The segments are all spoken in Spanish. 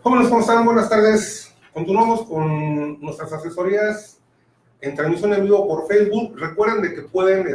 Jóvenes, ¿cómo están? Buenas tardes. Continuamos con nuestras asesorías en transmisión en vivo por Facebook. Recuerden de que pueden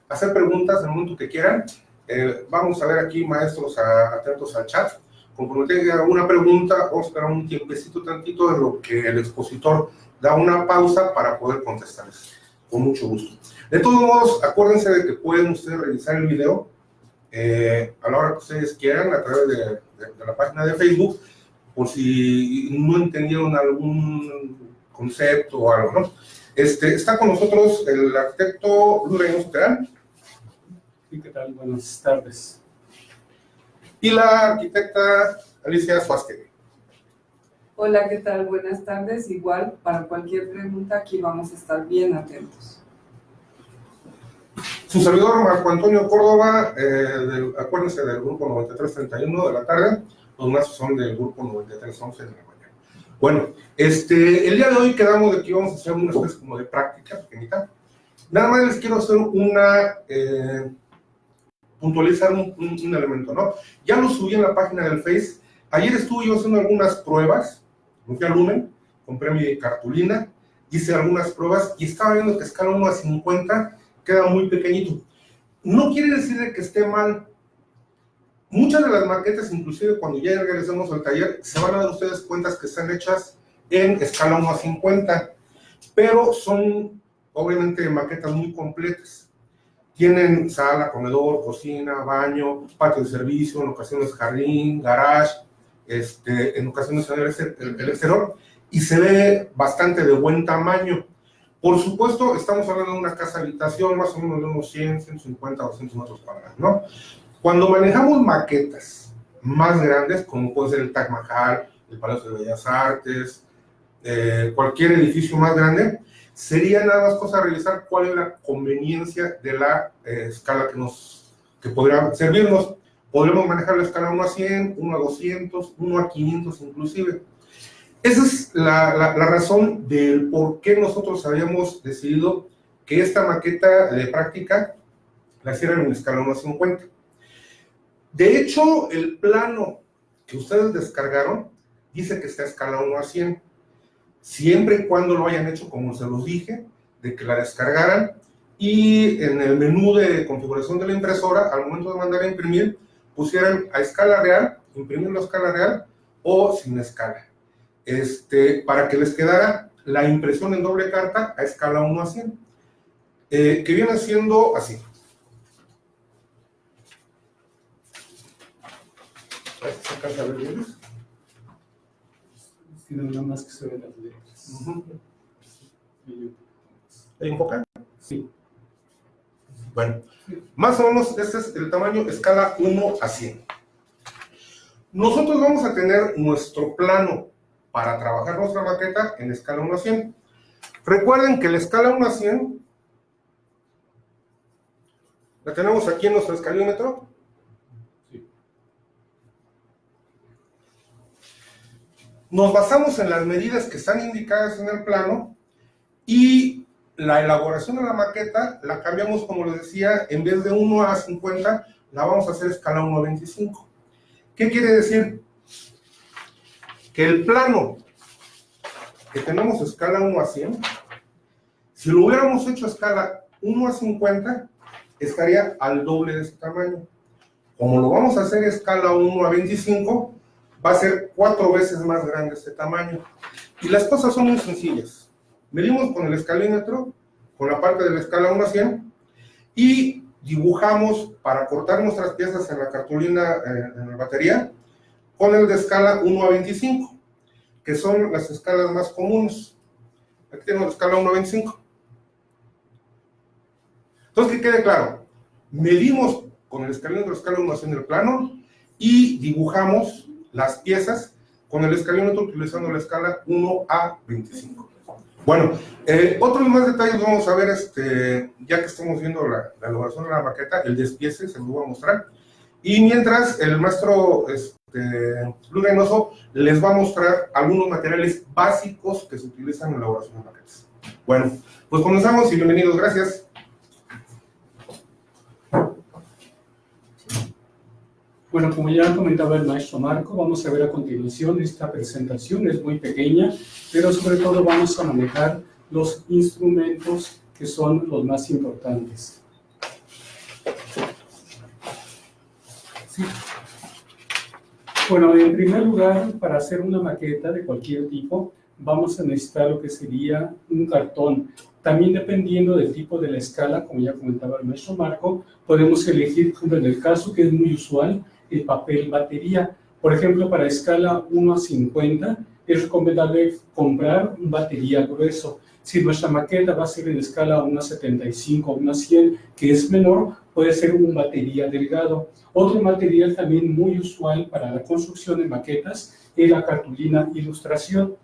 hacer preguntas en el momento que quieran. Vamos a ver aquí, maestros, atentos al chat. Conforme tenga alguna pregunta, vamos a esperar un tiempecito tantito de lo que el expositor da una pausa para poder contestarles. Con mucho gusto. De todos modos, acuérdense de que pueden ustedes revisar el video a la hora que ustedes quieran a través de la página de Facebook, por si no entendieron algún concepto o algo, ¿no? Está con nosotros el arquitecto Luis Reynoso Terán. Sí, ¿qué tal? Buenas tardes. Y la arquitecta Alicia Suástegui. Hola, ¿qué tal? Buenas tardes. Igual, para cualquier pregunta, aquí vamos a estar bien atentos. Su servidor, Marco Antonio Córdoba, acuérdense del grupo 9331 de la tarde, los más son del grupo 9311 de la mañana. Bueno, el día de hoy quedamos de que íbamos a hacer una especie como de práctica pequeñita. Nada más les quiero hacer puntualizar un elemento, ¿no? Ya lo subí en la página del Face. Ayer estuve yo haciendo algunas pruebas, me fui a Lumen, compré mi cartulina, hice algunas pruebas y estaba viendo que escala 1 a 50 queda muy pequeñito. No quiere decir de que esté mal. Muchas de las maquetas, inclusive cuando ya regresemos al taller, se van a dar ustedes cuenta que están hechas en escala 1 a 50, pero son obviamente maquetas muy completas. Tienen sala, comedor, cocina, baño, patio de servicio, en ocasiones jardín, garage, en ocasiones el exterior, y se ve bastante de buen tamaño. Por supuesto, estamos hablando de una casa habitación más o menos de unos 100, 150 o 200 metros cuadrados, ¿no? Cuando manejamos maquetas más grandes, como puede ser el Taj Mahal, el Palacio de Bellas Artes, cualquier edificio más grande, sería nada más cosa revisar cuál es la conveniencia de la escala que podría servirnos. Podremos manejar la escala 1 a 100, 1 a 200, 1 a 500 inclusive. Esa es la razón del por qué nosotros habíamos decidido que esta maqueta de práctica la hicieran en escala 1 a 50. De hecho, el plano que ustedes descargaron dice que está a escala 1 a 100. Siempre y cuando lo hayan hecho como se los dije, de que la descargaran y en el menú de configuración de la impresora, al momento de mandar a imprimir, pusieran a escala real, imprimirlo a escala real o sin escala. Para que les quedara la impresión en doble carta a escala 1 a 100, que viene siendo así. ¿Se alcanza a ver bien? Sí, nada más que se ven las letras. ¿Ahí enfocan? Sí. Bueno, más o menos este es el tamaño escala 1 a 100. Nosotros vamos a tener nuestro plano para trabajar nuestra maqueta en escala 1 a 100. Recuerden que la escala 1 a 100 la tenemos aquí en nuestro escalímetro. Sí. Nos basamos en las medidas que están indicadas en el plano y la elaboración de la maqueta la cambiamos, como les decía, en vez de 1 a 50, la vamos a hacer escala 1 a 25. ¿Qué quiere decir? Que el plano que tenemos escala 1 a 100, si lo hubiéramos hecho a escala 1 a 50, estaría al doble de ese tamaño. Como lo vamos a hacer a escala 1 a 25, va a ser 4 veces más grande este tamaño. Y las cosas son muy sencillas. Medimos con el escalímetro, con la parte de la escala 1 a 100, y dibujamos para cortar nuestras piezas en la cartulina, en la batería, con el de escala 1 a 25, que son las escalas más comunes. Aquí tenemos la escala 1 a 25. Entonces, que quede claro, medimos con el escalímetro de escala 1 a 100 el plano y dibujamos las piezas con el escalímetro utilizando la escala 1 a 25. Bueno, otros más detalles vamos a ver, ya que estamos viendo la elaboración de la maqueta, el despiece se lo voy a mostrar. Y mientras, el maestro Luis Reynoso les va a mostrar algunos materiales básicos que se utilizan en la elaboración de maquetas. Bueno, pues comenzamos y bienvenidos, gracias. Bueno, como ya comentaba el maestro Marco, vamos a ver a continuación esta presentación, es muy pequeña, pero sobre todo vamos a manejar los instrumentos que son los más importantes. Sí. Bueno, en primer lugar, para hacer una maqueta de cualquier tipo, vamos a necesitar lo que sería un cartón. También dependiendo del tipo de la escala, como ya comentaba el maestro Marco, podemos elegir, por ejemplo, en el caso que es muy usual, el papel batería. Por ejemplo, para escala 1 a 50, es recomendable comprar un batería grueso. Si nuestra maqueta va a ser en escala 1 a 75 o 1 a 100, que es menor, puede ser un batería delgado. Otro material también muy usual para la construcción de maquetas es la cartulina ilustración.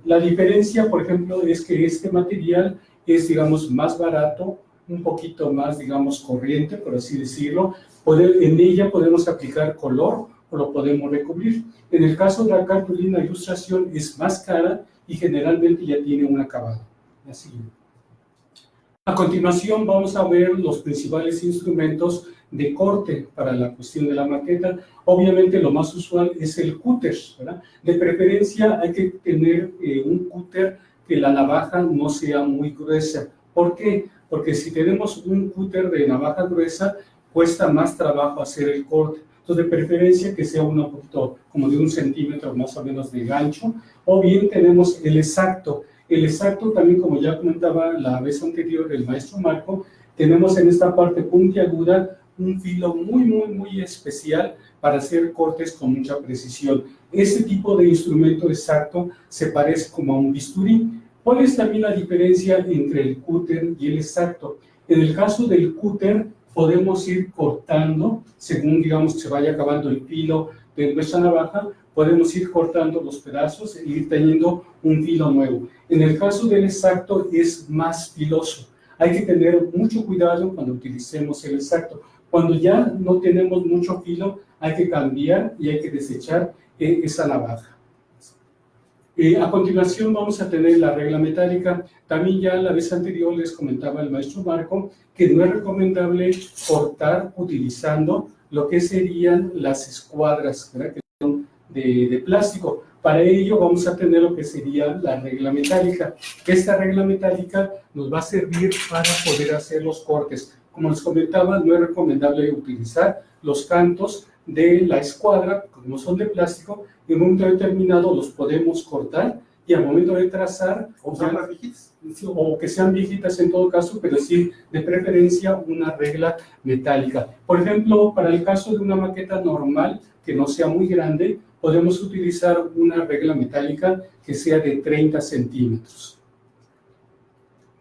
La diferencia, por ejemplo, es que este material es, digamos, más barato, un poquito más, digamos, corriente, por así decirlo. En ella podemos aplicar color o lo podemos recubrir. En el caso de la cartulina ilustración es más cara y generalmente ya tiene un acabado. Así. A continuación vamos a ver los principales instrumentos de corte para la cuestión de la maqueta. Obviamente lo más usual es el cúter, ¿verdad? De preferencia hay que tener un cúter que la navaja no sea muy gruesa. ¿Por qué? Porque si tenemos un cúter de navaja gruesa, cuesta más trabajo hacer el corte. Entonces, de preferencia que sea un poquito como de 1 centímetro más o menos de gancho, o bien tenemos el exacto. El exacto también, como ya comentaba la vez anterior el maestro Marco, tenemos en esta parte puntiaguda un filo muy especial para hacer cortes con mucha precisión. Este tipo de instrumento exacto se parece como a un bisturí. ¿Cuál es también la diferencia entre el cúter y el exacto? En el caso del cúter podemos ir cortando, según digamos se vaya acabando el filo de nuestra navaja, podemos ir cortando los pedazos e ir teniendo un filo nuevo. En el caso del exacto es más filoso. Hay que tener mucho cuidado cuando utilicemos el exacto. Cuando ya no tenemos mucho filo, hay que cambiar y hay que desechar esa navaja. A continuación vamos a tener la regla metálica. También ya la vez anterior les comentaba el maestro Marco que no es recomendable cortar utilizando lo que serían las escuadras, ¿verdad? Que son de plástico. Para ello vamos a tener lo que sería la regla metálica. Esta regla metálica nos va a servir para poder hacer los cortes. Como les comentaba, no es recomendable utilizar los cantos de la escuadra, como son de plástico, en un momento determinado los podemos cortar y al momento de trazar, o que sean viejitas en todo caso, pero sí de preferencia una regla metálica. Por ejemplo, para el caso de una maqueta normal, que no sea muy grande, podemos utilizar una regla metálica que sea de 30 centímetros.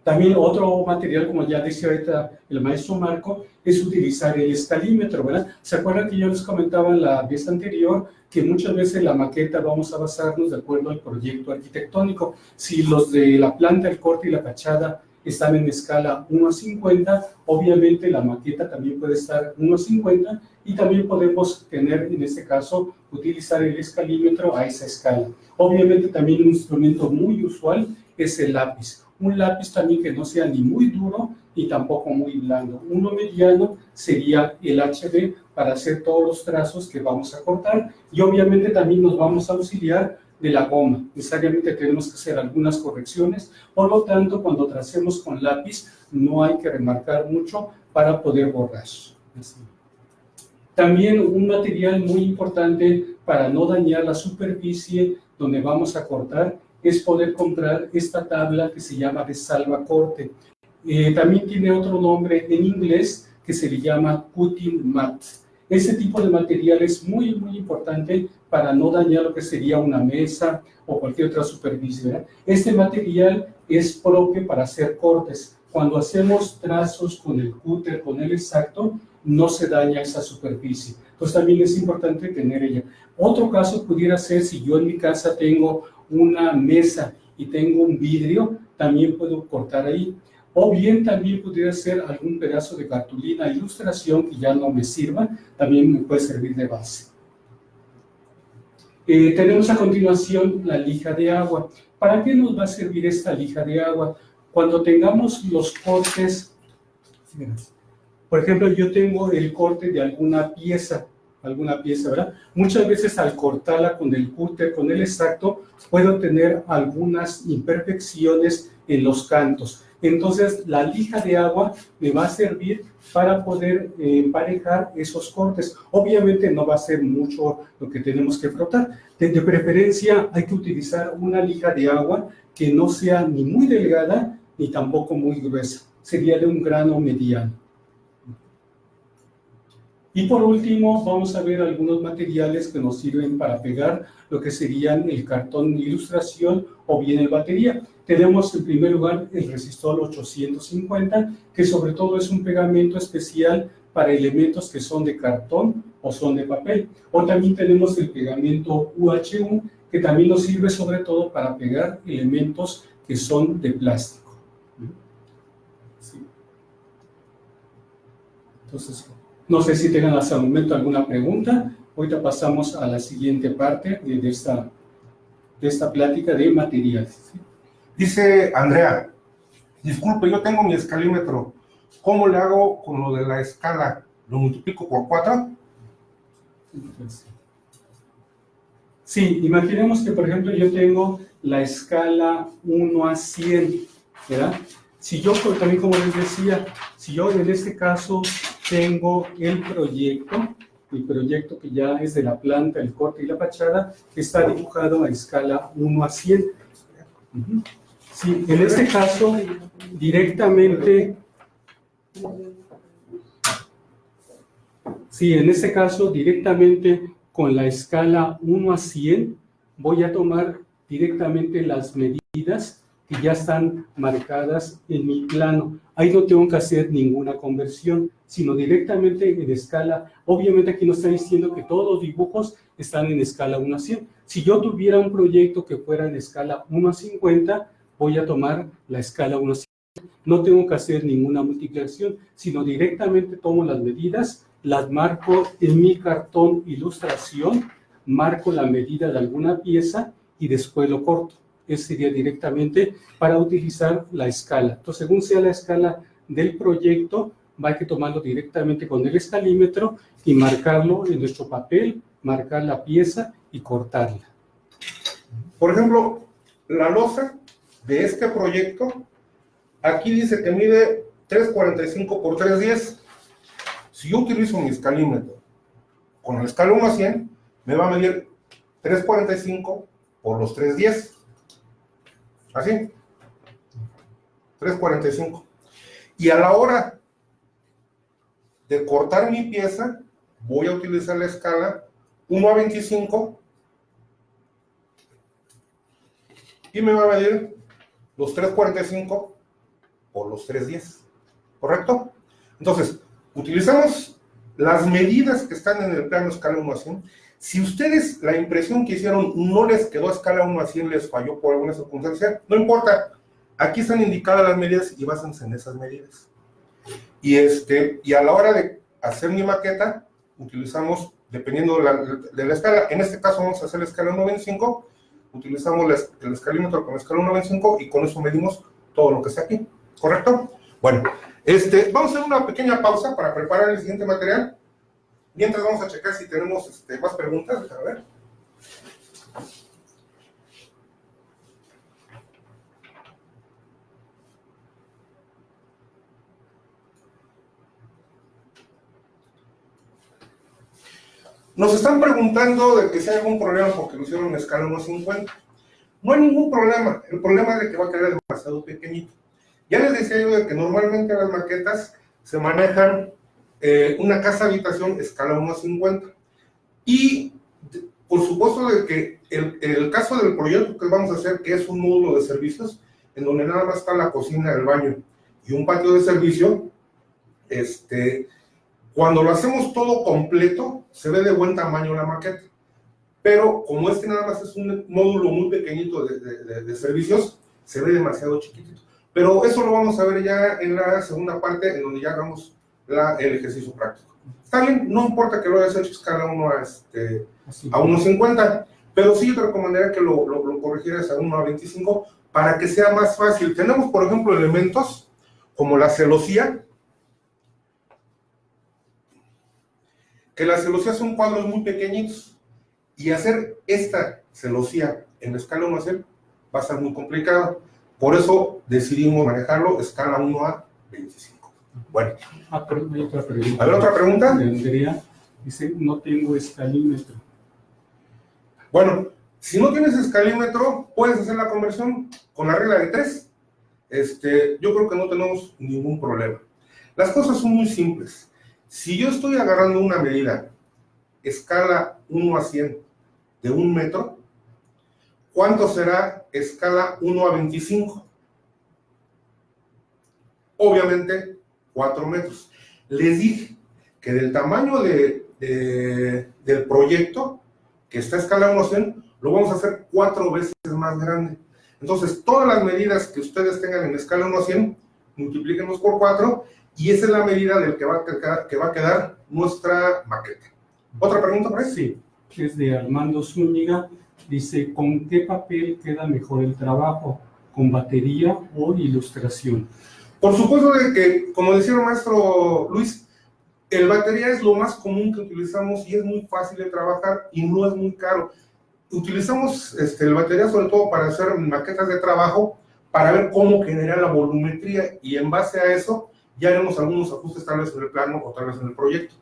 También otro material, como ya decía ahorita el maestro Marco, es utilizar el escalímetro, ¿verdad? ¿Se acuerdan que yo les comentaba en la vez anterior que muchas veces la maqueta vamos a basarnos de acuerdo al proyecto arquitectónico? Si los de la planta, el corte y la fachada están en escala 1 a 50, obviamente la maqueta también puede estar 1 a 50 y también podemos tener, en este caso, utilizar el escalímetro a esa escala. Obviamente también un instrumento muy usual es el lápiz. Un lápiz también que no sea ni muy duro ni tampoco muy blando. Uno mediano sería el HB para hacer todos los trazos que vamos a cortar y obviamente también nos vamos a auxiliar de la goma. Necesariamente tenemos que hacer algunas correcciones, por lo tanto cuando tracemos con lápiz no hay que remarcar mucho para poder borrar. Así. También un material muy importante para no dañar la superficie donde vamos a cortar es poder comprar esta tabla que se llama de salvacorte. También tiene otro nombre en inglés que se le llama cutting mat. Este tipo de material es muy importante para no dañar lo que sería una mesa o cualquier otra superficie, ¿verdad? Este material es propio para hacer cortes. Cuando hacemos trazos con el cúter, con el exacto, no se daña esa superficie. Entonces también es importante tener ella. Otro caso pudiera ser si yo en mi casa tengo una mesa y tengo un vidrio, también puedo cortar ahí. O bien también pudiera ser algún pedazo de cartulina, ilustración que ya no me sirva, también me puede servir de base. Tenemos a continuación la lija de agua. ¿Para qué nos va a servir esta lija de agua? Cuando tengamos los cortes, por ejemplo, yo tengo el corte de alguna pieza, alguna pieza, ¿verdad? Muchas veces al cortarla con el cúter, con el exacto, puedo tener algunas imperfecciones en los cantos. Entonces, la lija de agua me va a servir para poder emparejar esos cortes. Obviamente no va a ser mucho lo que tenemos que frotar. De preferencia, hay que utilizar una lija de agua que no sea ni muy delgada ni tampoco muy gruesa. Sería de un grano mediano. Y por último, vamos a ver algunos materiales que nos sirven para pegar lo que serían el cartón de ilustración o bien el batería. Tenemos en primer lugar el resistol 850, que sobre todo es un pegamento especial para elementos que son de cartón o son de papel. O también tenemos el pegamento UH1, que también nos sirve sobre todo para pegar elementos que son de plástico. Sí. Entonces, no sé si tengan hasta el momento alguna pregunta. Ahorita pasamos a la siguiente parte de esta plática de materiales. ¿Sí? Dice Andrea, disculpe, yo tengo mi escalímetro. ¿Cómo le hago con lo de la escala? ¿Lo multiplico por 4? Sí, imaginemos que, por ejemplo, yo tengo la escala 1 a 100, ¿verdad? Si yo, también como les decía, si yo en este caso tengo el proyecto que ya es de la planta, el corte y la fachada, que está dibujado a escala 1 a 100. Sí, en este caso, directamente con la escala 1 a 100, voy a tomar directamente las medidas que ya están marcadas en mi plano. Ahí no tengo que hacer ninguna conversión, sino directamente en escala. Obviamente aquí nos está diciendo que todos los dibujos están en escala 1 a 100. Si yo tuviera un proyecto que fuera en escala 1 a 50, voy a tomar la escala 1 a 100. No tengo que hacer ninguna multiplicación, sino directamente tomo las medidas, las marco en mi cartón ilustración, marco la medida de alguna pieza y después lo corto. Ese sería directamente para utilizar la escala. Entonces, según sea la escala del proyecto, va a que tomarlo directamente con el escalímetro y marcarlo en nuestro papel, marcar la pieza y cortarla. Por ejemplo, la losa de este proyecto, aquí dice que mide 3.45 por 3.10. Si yo utilizo mi escalímetro con la escala 1 a 100, me va a medir 3.45 por los 3.10. Así, 3.45. Y a la hora de cortar mi pieza, voy a utilizar la escala 1 a 25 y me va a medir los 3.45 por los 3.10. ¿Correcto? Entonces, utilizamos las medidas que están en el plano escala 1 a 100. Si ustedes la impresión que hicieron no les quedó a escala 1 a 100, les falló por alguna circunstancia, no importa. Aquí están indicadas las medidas y básense en esas medidas. Y a la hora de hacer mi maqueta, utilizamos, dependiendo de la escala, en este caso vamos a hacer la escala 1 a 25, utilizamos el escalímetro con la escala 1 a 25 y con eso medimos todo lo que está aquí. ¿Correcto? Bueno, vamos a hacer una pequeña pausa para preparar el siguiente material. Mientras vamos a checar si tenemos más preguntas. A ver. Nos están preguntando de que si hay algún problema porque lo hicieron en escala 1 a 50. No hay ningún problema. El problema es de que va a quedar demasiado pequeñito. Ya les decía yo de que normalmente las maquetas se manejan una casa habitación escala 1 a 50. Y por supuesto de que el caso del proyecto que vamos a hacer, que es un módulo de servicios, en donde nada más está la cocina, el baño y un patio de servicio, cuando lo hacemos todo completo, se ve de buen tamaño la maqueta. Pero como nada más es un módulo muy pequeñito de servicios, se ve demasiado chiquitito. Pero eso lo vamos a ver ya en la segunda parte, en donde ya hagamos el ejercicio práctico. Está bien, no importa que lo hayas hecho escala 1 a 1.50, pero sí yo te recomendaría que lo corrigieras a 1 a 25 para que sea más fácil. Tenemos, por ejemplo, elementos como la celosía, que las celosías son cuadros muy pequeñitos y hacer esta celosía en la escala 1 a 100 va a ser muy complicado. Por eso decidimos manejarlo escala 1 a 25. Bueno. Pero hay otra pregunta. A ver, otra pregunta. De Andrea dice, no tengo escalímetro. Bueno, si no tienes escalímetro, puedes hacer la conversión con la regla de 3. Yo creo que no tenemos ningún problema. Las cosas son muy simples. Si yo estoy agarrando una medida escala 1 a 100 de 1 metro, ¿cuánto será escala 1 a 25? Obviamente, 4 metros. Les dije que del tamaño del proyecto, que está a escala 1 a 100, lo vamos a hacer 4 veces más grande. Entonces, todas las medidas que ustedes tengan en escala 1 a 100, multiplíquenlos por 4, y esa es la medida del que va a quedar nuestra maqueta. ¿Otra pregunta por ahí? Sí, es de Armando Zúñiga. Dice, ¿con qué papel queda mejor el trabajo? ¿Con batería o ilustración? Por supuesto de que, como decía el maestro Luis, el batería es lo más común que utilizamos y es muy fácil de trabajar y no es muy caro. Utilizamos el batería sobre todo para hacer maquetas de trabajo, para ver cómo genera la volumetría, y en base a eso ya haremos algunos ajustes tal vez en el plano o tal vez en el proyecto.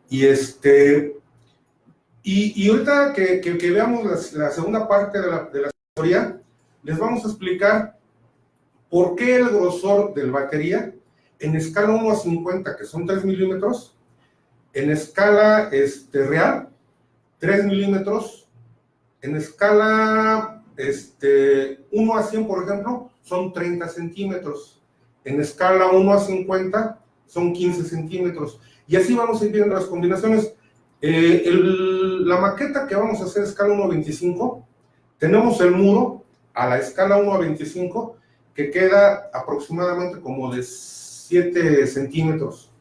Y ahorita que veamos la segunda parte de la teoría, les vamos a explicar por qué el grosor del batería en escala 1 a 50, que son 3 milímetros, en escala real, 3 milímetros, en escala 1 a 100, por ejemplo, son 30 centímetros, en escala 1 a 50 son 15 centímetros, y así vamos a ir viendo las combinaciones. La maqueta que vamos a hacer escala 1 a 25, tenemos el muro a la escala 1 a 25, que queda aproximadamente como de 7 centímetros.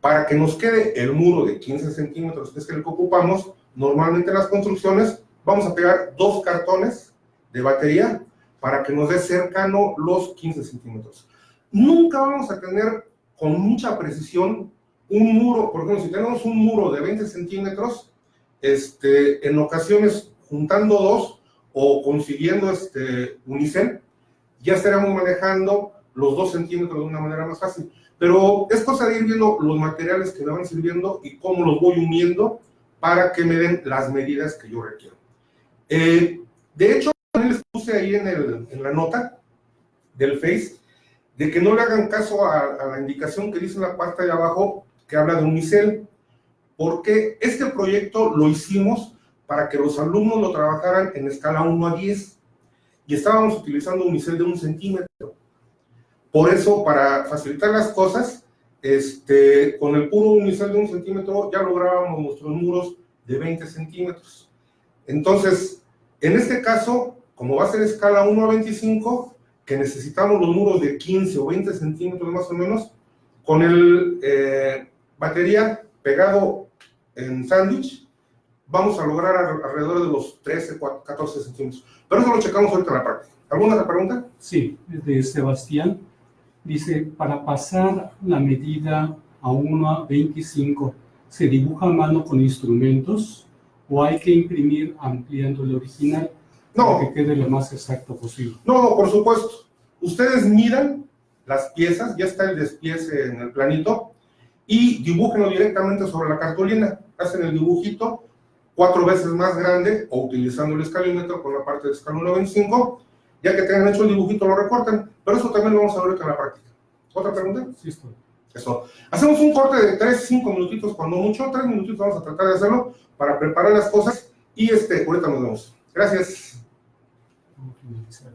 Para que nos quede el muro de 15 centímetros, que es el que ocupamos, normalmente en las construcciones vamos a pegar 2 cartones de batería para que nos dé cercano los 15 centímetros. Nunca vamos a tener con mucha precisión un muro. Por ejemplo, si tenemos un muro de 20 centímetros, en ocasiones juntando 2 o consiguiendo unicel, ya estaremos manejando los 2 centímetros de una manera más fácil. Pero es cosa de ir viendo los materiales que me van sirviendo y cómo los voy uniendo para que me den las medidas que yo requiero. De hecho, también les puse ahí en la nota del Face, de que no le hagan caso a la indicación que dice en la parte de abajo, que habla de unicel, porque este proyecto lo hicimos para que los alumnos lo trabajaran en escala 1 a 10, y estábamos utilizando unicel de 1 centímetro. Por eso, para facilitar las cosas, con el puro unicel de 1 centímetro ya lográbamos nuestros muros de 20 centímetros. Entonces, en este caso, como va a ser escala 1 a 25, que necesitamos los muros de 15 o 20 centímetros más o menos, con el batería pegado en sándwich, vamos a lograr alrededor de los 13, 14 centímetros. Pero eso lo checamos ahorita en la práctica. ¿Alguna otra pregunta? Sí, es de Sebastián. Dice, para pasar la medida a 1 a 25, ¿se dibuja a mano con instrumentos o hay que imprimir ampliando el original para que quede lo más exacto posible? No, por supuesto. Ustedes miran las piezas, ya está el despiece en el planito, y dibújenlo directamente sobre la cartulina. Hacen el dibujito 4 veces más grande o utilizando el escalímetro con la parte de escala 1 a 25. Ya que tengan hecho el dibujito, lo recortan, pero eso también lo vamos a ver en la práctica. ¿Otra pregunta? Sí, estoy. Eso. Hacemos un corte de 3-5 minutitos, cuando mucho, 3 minutitos vamos a tratar de hacerlo para preparar las cosas y ahorita nos vemos. Gracias. Vamos a finalizar.